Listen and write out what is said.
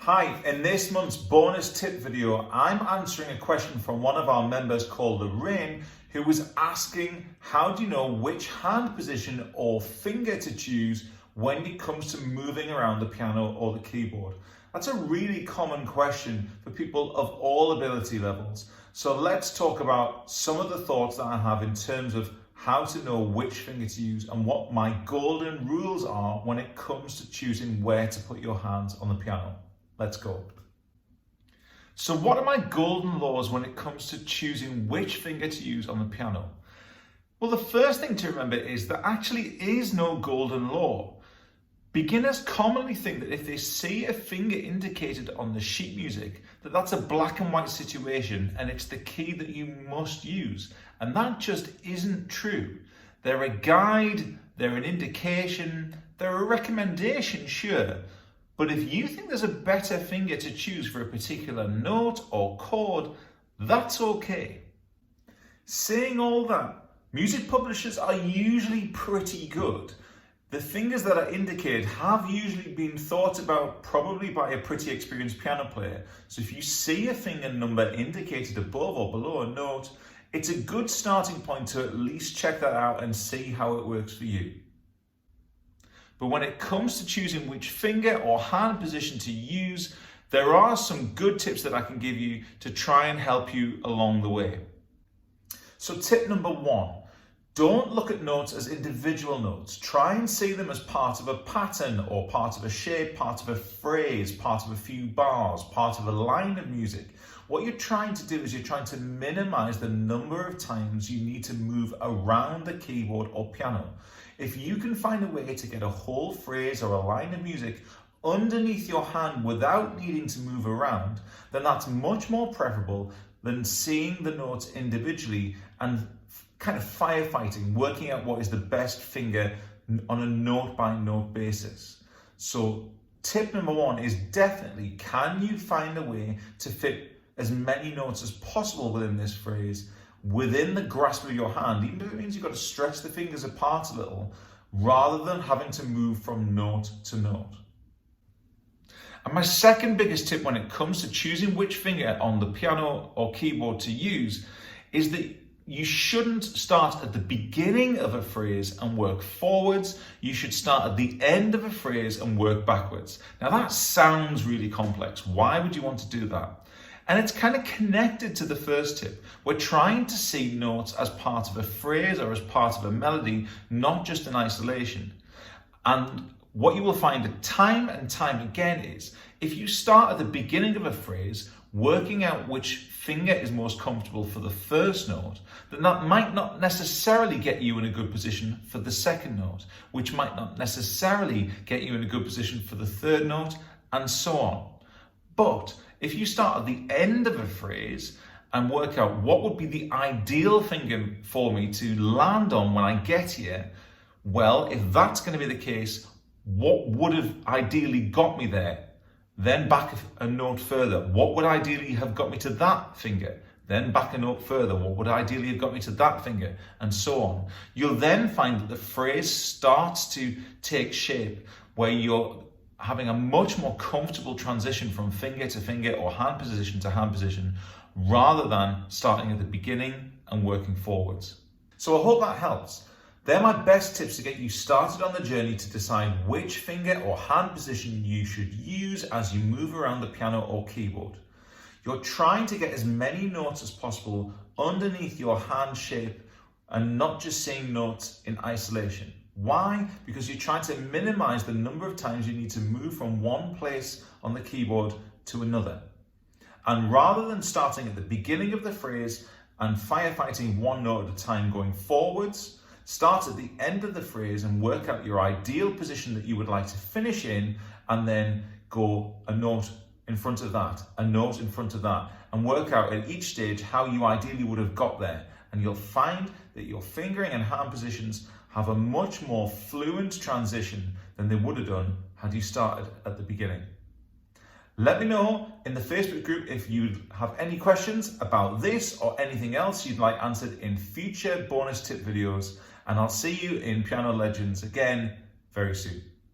Hi, in this month's bonus tip video, I'm answering a question from one of our members called Lorraine, who was asking, how do you know which hand position or finger to choose when it comes to moving around the piano or the keyboard? That's a really common question for people of all ability levels. So let's talk about some of the thoughts that I have in terms of how to know which finger to use and what my golden rules are when it comes to choosing where to put your hands on the piano. Let's go. So what are my golden laws when it comes to choosing which finger to use on the piano? Well, the first thing to remember is there actually is no golden law. Beginners commonly think that if they see a finger indicated on the sheet music, that's a black and white situation and it's the key that you must use. And that just isn't true. They're a guide, they're an indication, they're a recommendation, sure. But if you think there's a better finger to choose for a particular note or chord, that's okay. Saying all that, music publishers are usually pretty good. The fingers that are indicated have usually been thought about probably by a pretty experienced piano player. So if you see a finger number indicated above or below a note, it's a good starting point to at least check that out and see how it works for you. But when it comes to choosing which finger or hand position to use, there are some good tips that I can give you to try and help you along the way. So tip number one, don't look at notes as individual notes. Try and see them as part of a pattern or part of a shape, part of a phrase, part of a few bars, part of a line of music. What you're trying to do is you're trying to minimize the number of times you need to move around the keyboard or piano. If you can find a way to get a whole phrase or a line of music underneath your hand without needing to move around, then that's much more preferable than seeing the notes individually and kind of firefighting, working out what is the best finger on a note by note basis. So tip number one is definitely, can you find a way to fit as many notes as possible within this phrase within the grasp of your hand, even if it means you've got to stretch the fingers apart a little, rather than having to move from note to note. And my second biggest tip when it comes to choosing which finger on the piano or keyboard to use is that you shouldn't start at the beginning of a phrase and work forwards. You should start at the end of a phrase and work backwards. Now that sounds really complex. Why would you want to do that? And it's kind of connected to the first tip. We're trying to see notes as part of a phrase or as part of a melody, not just in isolation. And what you will find time and time again is, if you start at the beginning of a phrase, working out which finger is most comfortable for the first note, then that might not necessarily get you in a good position for the second note, which might not necessarily get you in a good position for the third note, and so on. But if you start at the end of a phrase and work out what would be the ideal finger for me to land on when I get here, well, if that's going to be the case, what would have ideally got me there? Then back a note further. What would ideally have got me to that finger? Then back a note further. What would ideally have got me to that finger? And so on. You'll then find that the phrase starts to take shape where you're having a much more comfortable transition from finger to finger or hand position to hand position, rather than starting at the beginning and working forwards. So I hope that helps. They're my best tips to get you started on the journey to decide which finger or hand position you should use as you move around the piano or keyboard. You're trying to get as many notes as possible underneath your hand shape and not just seeing notes in isolation. Why? Because you're trying to minimize the number of times you need to move from one place on the keyboard to another. And rather than starting at the beginning of the phrase and firefighting one note at a time going forwards, start at the end of the phrase and work out your ideal position that you would like to finish in, and then go a note in front of that, a note in front of that, and work out at each stage how you ideally would have got there. And you'll find that your fingering and hand positions have a much more fluent transition than they would have done had you started at the beginning. Let me know in the Facebook group if you have any questions about this or anything else you'd like answered in future bonus tip videos, and I'll see you in Piano Legends again very soon.